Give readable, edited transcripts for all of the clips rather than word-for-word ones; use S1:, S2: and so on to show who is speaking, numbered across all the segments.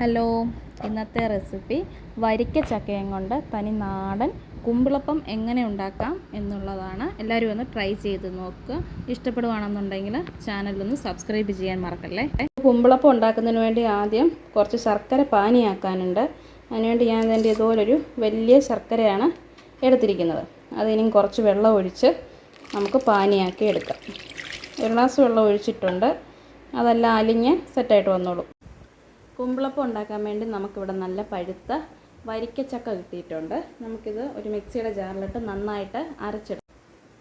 S1: Hello, ഇന്നത്തെ recipe വരിക്ക ചക്കയും കൊണ്ട് തനി നാടൻ കുമ്പിളപ്പം എങ്ങനെ ഉണ്ടാക്കാം എന്നുള്ളതാണ്. എല്ലാവരും ഒന്ന് ട്രൈ ചെയ്ത് നോക്കുക. ഇഷ്ടപ്പെടുവാണെന്നുണ്ടെങ്കിൽ ചാനലൊന്ന് സബ്സ്ക്രൈബ് ചെയ്യാൻ മറക്കല്ലേ. കുമ്പിളപ്പം ഉണ്ടാക്കുന്നതിന് വേണ്ടി ആദ്യം കുറച്ച് ശർക്കര പാനിയാക്കാനുണ്ട്. അതിനുവേണ്ടി ഞാൻ ഇതിൻ്റെ ഇതുപോലൊരു വലിയ ശർക്കരയാണ് എടുത്തിരിക്കുന്നത്. അതിനും കുറച്ച് വെള്ളം ഒഴിച്ച് നമുക്ക് പാനിയാക്കി എടുക്കാം. ഒരു ഗ്ലാസ് വെള്ളം ഒഴിച്ചിട്ടുണ്ട്. അതെല്ലാം അലിഞ്ഞ് സെറ്റായിട്ട് വന്നോളൂ. കുമ്പിളപ്പം ഉണ്ടാക്കാൻ വേണ്ടി നമുക്കിവിടെ നല്ല പഴുത്ത വരിക്കച്ചക്ക കിട്ടിയിട്ടുണ്ട്. നമുക്കിത് ഒരു മിക്സിയുടെ ജാറിലിട്ട് നന്നായിട്ട് അരച്ചെടുക്കാം.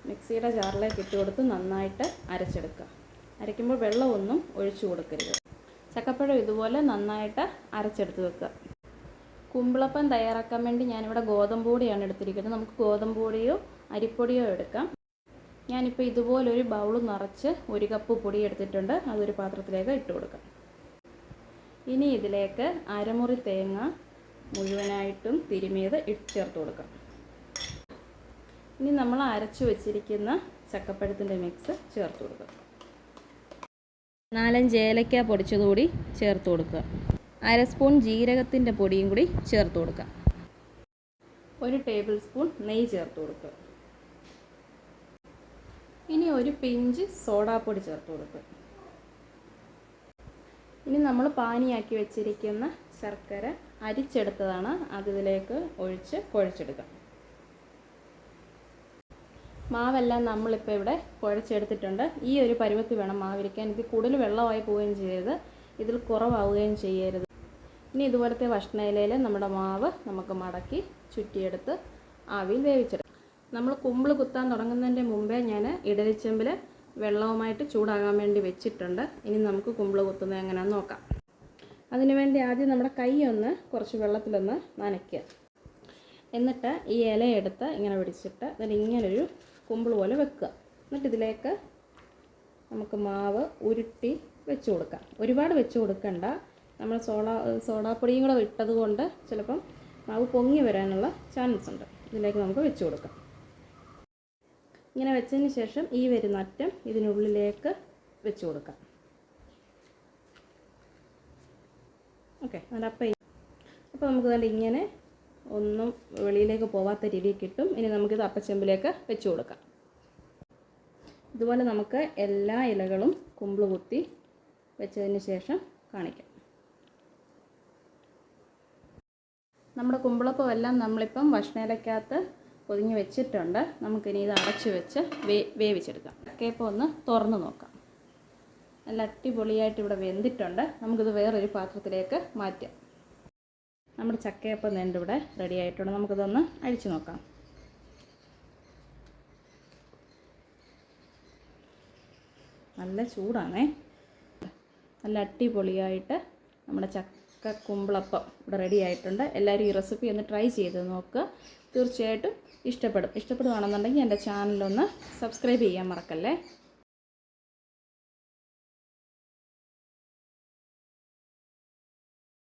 S1: മിക്സിയുടെ ജാറിലേക്ക് ഇട്ട് കൊടുത്ത് നന്നായിട്ട് അരച്ചെടുക്കുക. അരയ്ക്കുമ്പോൾ വെള്ളമൊന്നും ഒഴിച്ചു കൊടുക്കരുത്. ചക്കപ്പഴം ഇതുപോലെ നന്നായിട്ട് അരച്ചെടുത്ത് വെക്കുക. കുമ്പിളപ്പം തയ്യാറാക്കാൻ വേണ്ടി ഞാനിവിടെ ഗോതമ്പ് പൊടിയാണ് എടുത്തിരിക്കുന്നത്. നമുക്ക് ഗോതമ്പ് പൊടിയോ അരിപ്പൊടിയോ എടുക്കാം. ഞാനിപ്പോൾ ഇതുപോലൊരു ബൗൾ നിറച്ച് 1 കപ്പ് പൊടി എടുത്തിട്ടുണ്ട്. അതൊരു പാത്രത്തിലേക്ക് ഇട്ട് കൊടുക്കാം. ഇനി ഇതിലേക്ക് അരമുറി തേങ്ങ മുഴുവനായിട്ടും തിരുമിയത് ചേർത്ത് കൊടുക്കാം. ഇനി നമ്മൾ അരച്ചു വെച്ചിരിക്കുന്ന ചക്കപ്പഴത്തിൻ്റെ മിക്സ് ചേർത്ത് കൊടുക്കുക. 4-5 ഏലക്ക പൊടിച്ചതുകൂടി ചേർത്ത് കൊടുക്കുക. 1/2 സ്പൂൺ ജീരകത്തിൻ്റെ പൊടിയും കൂടി ചേർത്ത് കൊടുക്കുക. 1 ടേബിൾ സ്പൂൺ നെയ്യ് ചേർത്ത് കൊടുക്കുക. ഇനി ഒരു പിഞ്ച് സോഡാപ്പൊടി ചേർത്ത് കൊടുക്കുക. ഇനി നമ്മൾ പാനിയാക്കി വെച്ചിരിക്കുന്ന ശർക്കര അരിച്ചെടുത്തതാണ്. അതിലേക്ക് ഒഴിച്ച് കുഴച്ചെടുക്കാം. മാവെല്ലാം നമ്മളിപ്പോൾ ഇവിടെ കുഴച്ചെടുത്തിട്ടുണ്ട്. ഈ ഒരു പരുവത്തിൽ വേണം മാവിരിക്കാൻ. ഇത് കൂടുതൽ വെള്ളമായി പോവുകയും ചെയ്യരുത്, ഇതിൽ കുറവാവുകയും ചെയ്യരുത്. ഇനി ഇതുപോലത്തെ ഭക്ഷണയിലയിൽ നമ്മുടെ മാവ് നമുക്ക് മടക്കി ചുറ്റിയെടുത്ത് ആവിയിൽ വേവിച്ചെടുക്കാം. നമ്മൾ കുമ്പിൾ കുത്താൻ തുടങ്ങുന്നതിൻ്റെ മുമ്പേ ഞാൻ ഇഡലിച്ചെമ്പിൽ വെള്ളവുമായിട്ട് ചൂടാകാൻ വേണ്ടി വെച്ചിട്ടുണ്ട്. ഇനി നമുക്ക് കുമ്പിൾ കുത്തുന്നത് എങ്ങനെയാണെന്ന് നോക്കാം. അതിനുവേണ്ടി ആദ്യം നമ്മുടെ കൈ ഒന്ന് കുറച്ച് വെള്ളത്തിലൊന്ന് നനയ്ക്കുക. എന്നിട്ട് ഈ ഇലയെടുത്ത് ഇങ്ങനെ പിടിച്ചിട്ട് അതിൽ ഇങ്ങനൊരു കുമ്പിൾ പോലെ വെക്കുക. എന്നിട്ട് ഇതിലേക്ക് നമുക്ക് മാവ് ഉരുട്ടി വെച്ച് കൊടുക്കാം. ഒരുപാട് വെച്ച് കൊടുക്കണ്ട. നമ്മൾ സോഡാപ്പൊടിയും കൂടെ ഇട്ടത് കൊണ്ട് ചിലപ്പം മാവ് പൊങ്ങി വരാനുള്ള ചാൻസ് ഉണ്ട്. ഇതിലേക്ക് നമുക്ക് വെച്ച് കൊടുക്കാം. ഇങ്ങനെ വെച്ചതിന് ശേഷം ഈ വരുന്ന അറ്റം ഇതിനുള്ളിലേക്ക് വെച്ച് കൊടുക്കാം. ഓക്കെ, അപ്പോൾ നമുക്ക് തന്നെ ഇങ്ങനെ ഒന്നും വെളിയിലേക്ക് പോവാത്ത രീതിയിൽ കിട്ടും. ഇനി നമുക്കിത് അപ്പച്ചെമ്പിലേക്ക് വെച്ച് കൊടുക്കാം. ഇതുപോലെ നമുക്ക് എല്ലാ ഇലകളും കുമ്പിൾ കുത്തി വെച്ചതിന് ശേഷം കാണിക്കാം. നമ്മുടെ കുമ്പിളപ്പം എല്ലാം നമ്മളിപ്പം ഭക്ഷണയിലക്കകത്ത് പൊതിഞ്ഞ് വെച്ചിട്ടുണ്ട്. നമുക്കിനി ഇത് അടച്ച് വെച്ച് വേവിച്ചെടുക്കാം. ചക്കയപ്പം ഒന്ന് തുറന്ന് നോക്കാം. നല്ല അടിപൊളിയായിട്ട് ഇവിടെ വെന്തിട്ടുണ്ട്. നമുക്കിത് വേറൊരു പാത്രത്തിലേക്ക് മാറ്റാം. നമ്മുടെ ചക്കയപ്പം ഇവിടെ റെഡി ആയിട്ടുണ്ട്. നമുക്കിതൊന്ന് അഴിച്ചു നോക്കാം. നല്ല ചൂടാണേ. നല്ല അടിപൊളിയായിട്ട് നമ്മുടെ ചക്ക കുമ്പിളപ്പം ഇവിടെ റെഡി ആയിട്ടുണ്ട്. എല്ലാവരും ഈ റെസിപ്പി ഒന്ന് ട്രൈ ചെയ്ത് നോക്കുക. തീർച്ചയായിട്ടും ഇഷ്ടപ്പെടുവാണെന്നുണ്ടെങ്കിൽ എൻ്റെ ചാനലൊന്ന് സബ്സ്ക്രൈബ് ചെയ്യാൻ മറക്കല്ലേ.